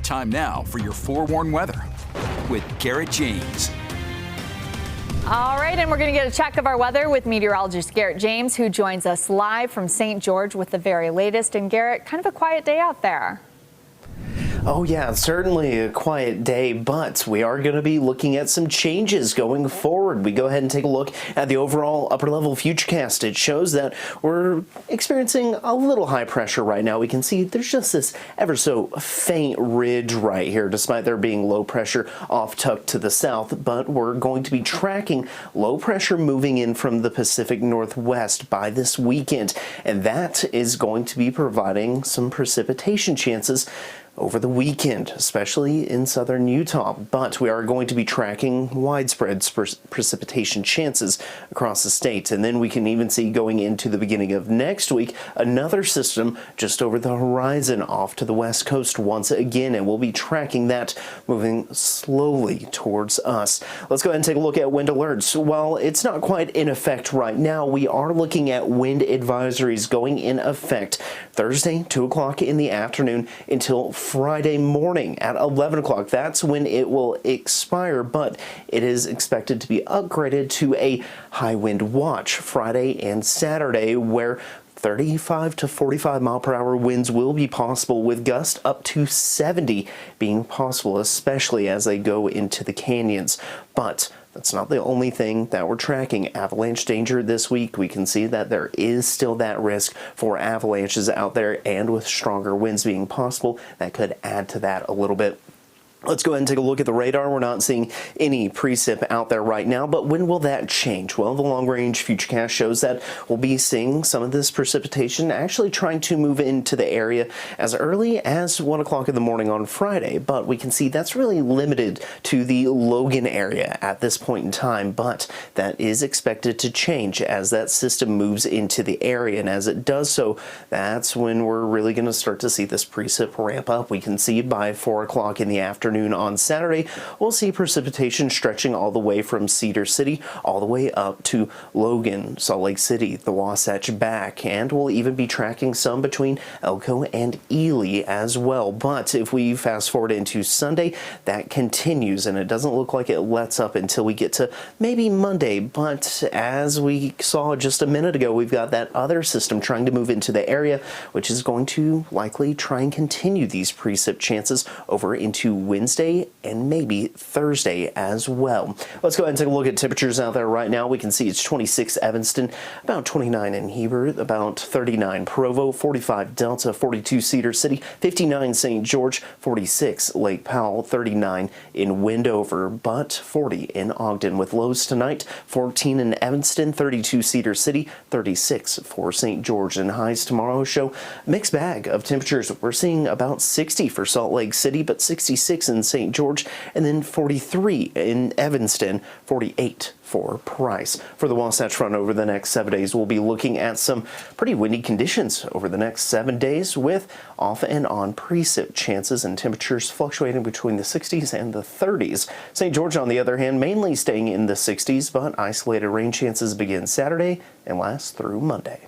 Time now for your forewarned weather with Garrett James. All right, and we're going to get a check of our weather with meteorologist Garrett James, who joins us live from St. George with the very latest. And Garrett, kind of a quiet day out there. Oh yeah, certainly a quiet day, but we are going to be looking at some changes going forward. We go ahead and take a look at the overall upper level futurecast. It shows that we're experiencing a little high pressure right now. We can see there's just this ever so faint ridge right here, despite there being low pressure off tucked to the south, but we're going to be tracking low pressure moving in from the Pacific Northwest by this weekend, and that is going to be providing some precipitation chances over the weekend, especially in southern Utah. But we are going to be tracking widespread precipitation chances across the state. And then we can even see going into the beginning of next week, another system just over the horizon off to the west coast once again. And we'll be tracking that moving slowly towards us. Let's go ahead and take a look at wind alerts. While it's not quite in effect right now, we are looking at wind advisories going in effect Thursday, 2 o'clock in the afternoon until Friday morning at 11 o'clock. That's when it will expire, but it is expected to be upgraded to a high wind watch Friday and Saturday, where 35 to 45 mile per hour winds will be possible, with gusts up to 70 being possible, especially as they go into the canyons. But that's not the only thing that we're tracking. Avalanche danger this week. We can see that there is still that risk for avalanches out there, and with stronger winds being possible, that could add to that a little bit. Let's go ahead and take a look at the radar. We're not seeing any precip out there right now, but when will that change? Well, the long-range futurecast shows that we'll be seeing some of this precipitation actually trying to move into the area as early as 1 o'clock in the morning on Friday, but we can see that's really limited to the Logan area at this point in time, but that is expected to change as that system moves into the area, and as it does so, that's when we're really going to start to see this precip ramp up. We can see by 4 o'clock in the afternoon on Saturday, we'll see precipitation stretching all the way from Cedar City all the way up to Logan, Salt Lake City, the Wasatch back, and we'll even be tracking some between Elko and Ely as well. But if we fast forward into Sunday, that continues, and it doesn't look like it lets up until we get to maybe Monday. But as we saw just a minute ago, we've got that other system trying to move into the area, which is going to likely try and continue these precip chances over into Wednesday and maybe Thursday as well. Let's go ahead and take a look at temperatures out there right now. We can see it's 26 Evanston, about 29 in Heber, about 39 Provo, 45 Delta, 42 Cedar City, 59 St. George, 46 Lake Powell, 39 in Wendover, but 40 in Ogden, with lows tonight 14 in Evanston, 32 Cedar City, 36 for St. George, and highs tomorrow show a mixed bag of temperatures. We're seeing about 60 for Salt Lake City, but 66 in St. George, and then 43 in Evanston, 48 for Price. For the Wasatch Front over the next 7 days, we'll be looking at some pretty windy conditions over the next 7 days, with off and on precip chances and temperatures fluctuating between the 60s and the 30s. St. George, on the other hand, mainly staying in the 60s, but isolated rain chances begin Saturday and last through Monday.